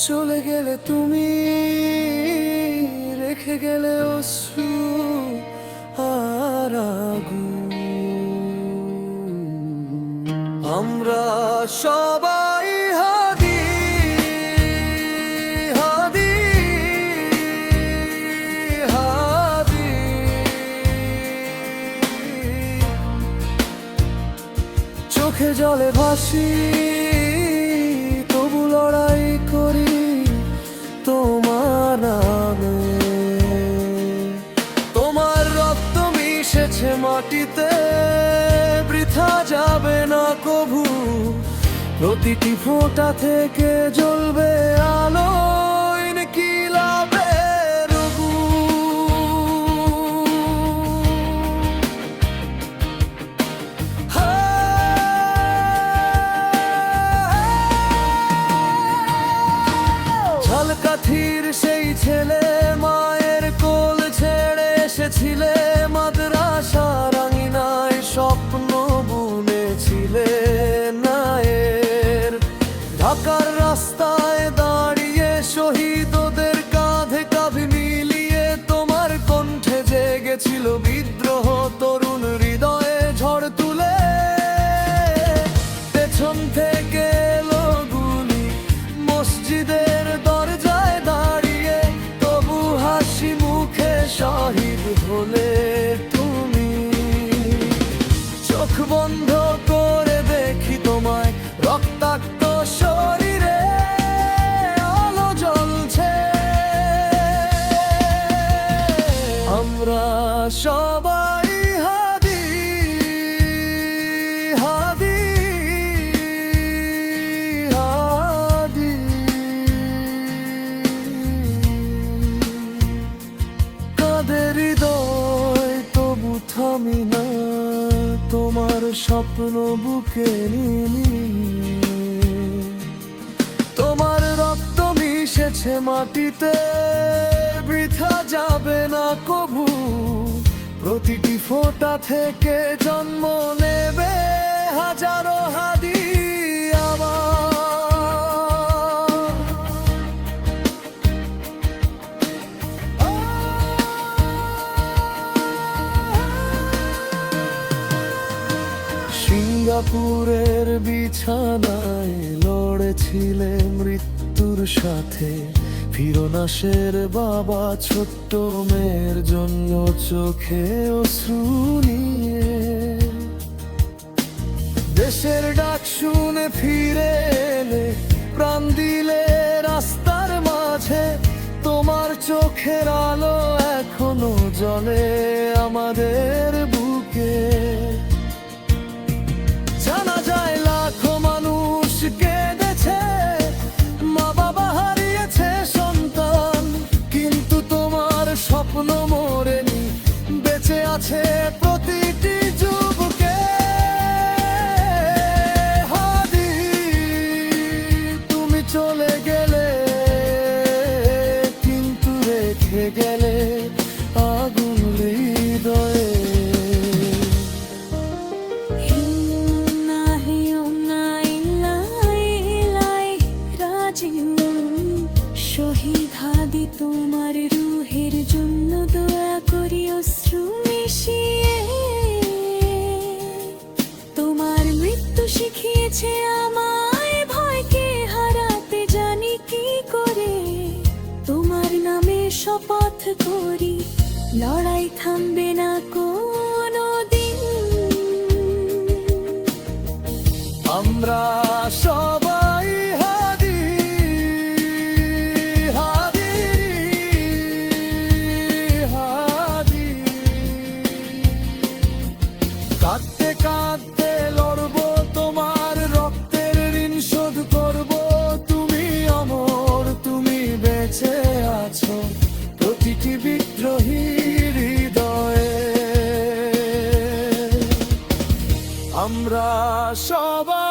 চলে গেলে তুমি, রেখে গেলে অশ্রু আর আগুন। আমরা সবাই হাদি, হাদি, হাদি। চোখে জলে ভাসি, তবু লড়াই করি তোমার নামে। তোমার রক্ত মিশেছে মাটিতে, বৃথা যাবে না কভু। প্রতিটি ফোঁটা থেকে জ্বলবে আলো, ইনকিলাবের ঝালকাঠির সেই ছেলে, মায়ের কোল ছেড়ে এসেছিলে মাদ্রাসার আঙিনায়, স্বপ্ন বুনেছিলে নায়ের। ঢাকার রাস্তায় দাঁড়িয়ে শহীদদের কাঁধে কাঁধ মিলিয়ে তোমার কণ্ঠে জেগেছিল বিদ্রোহ, তরুণ হৃদয়ে ঝড় তুলে। পেছন থেকে এলো গুলি, মসজিদের দরজায় দাঁড়িয়ে তবু হাসি মুখে শহীদ হলে তুমি। চোখ বন্ধ করে দেখি তোমায়, রক্তাক্ত শরীরে আলো জ্বলছে। আমরা সবাই হাদি, হাদি, হাদি। কাঁদে হৃদয় তবু থামি না, তোমার স্বপ্ন বুকে নিয়ে। তোমার রক্ত মিশেছে মাটিতে, বৃথা যাবে না কভু। প্রতিটি ফোঁটা থেকে জন্ম নেবে হাজারো হাদি আবার। সিঙ্গাপুরের বিছানায় লড়েছিলে মৃত্যুর সাথে, ফিরোনাশের বাবা ছোট্ট মেয়ের জন্য চোখে অশ্রু নিয়ে। দেশের ডাক শুনে ফিরে এলে, প্রাণ দিলে রাস্তার মাঝে। তোমার চোখের আলো এখনো জ্বলে আমাদের বুকে। জানা যায় লাখো মানুষ কেঁদেছে, মা বাবা হারিয়েছে সন্তান, কিন্তু তোমার স্বপ্ন মরেনি, বেঁচে আছে প্রতিটি যুবকে। হাদি, তুমি চলে গেলে কিন্তু রেখে গেলে আগুন হৃদয়ে। শহীদ হাদি, তোমার রুহের জন্য দোয়া করি অশ্রু মিশিয়ে। তোমার মৃত্যু শিখিয়েছে আমায় ভয়কে হারাতে জানি কি করে। তোমার নামে শপথ করি, লড়াই থামবে না কোনো দিন। আমরা সবাই হাদি, হাদি, হাদি। কাঁদতে কাঁদতে লড়বো, তোমার রক্তের ঋণ শোধ করবো। তুমি অমর, তুমি বেঁচে আছো প্রতিটি বিদ্রোহীর হৃদয়ে। আমরা সবাই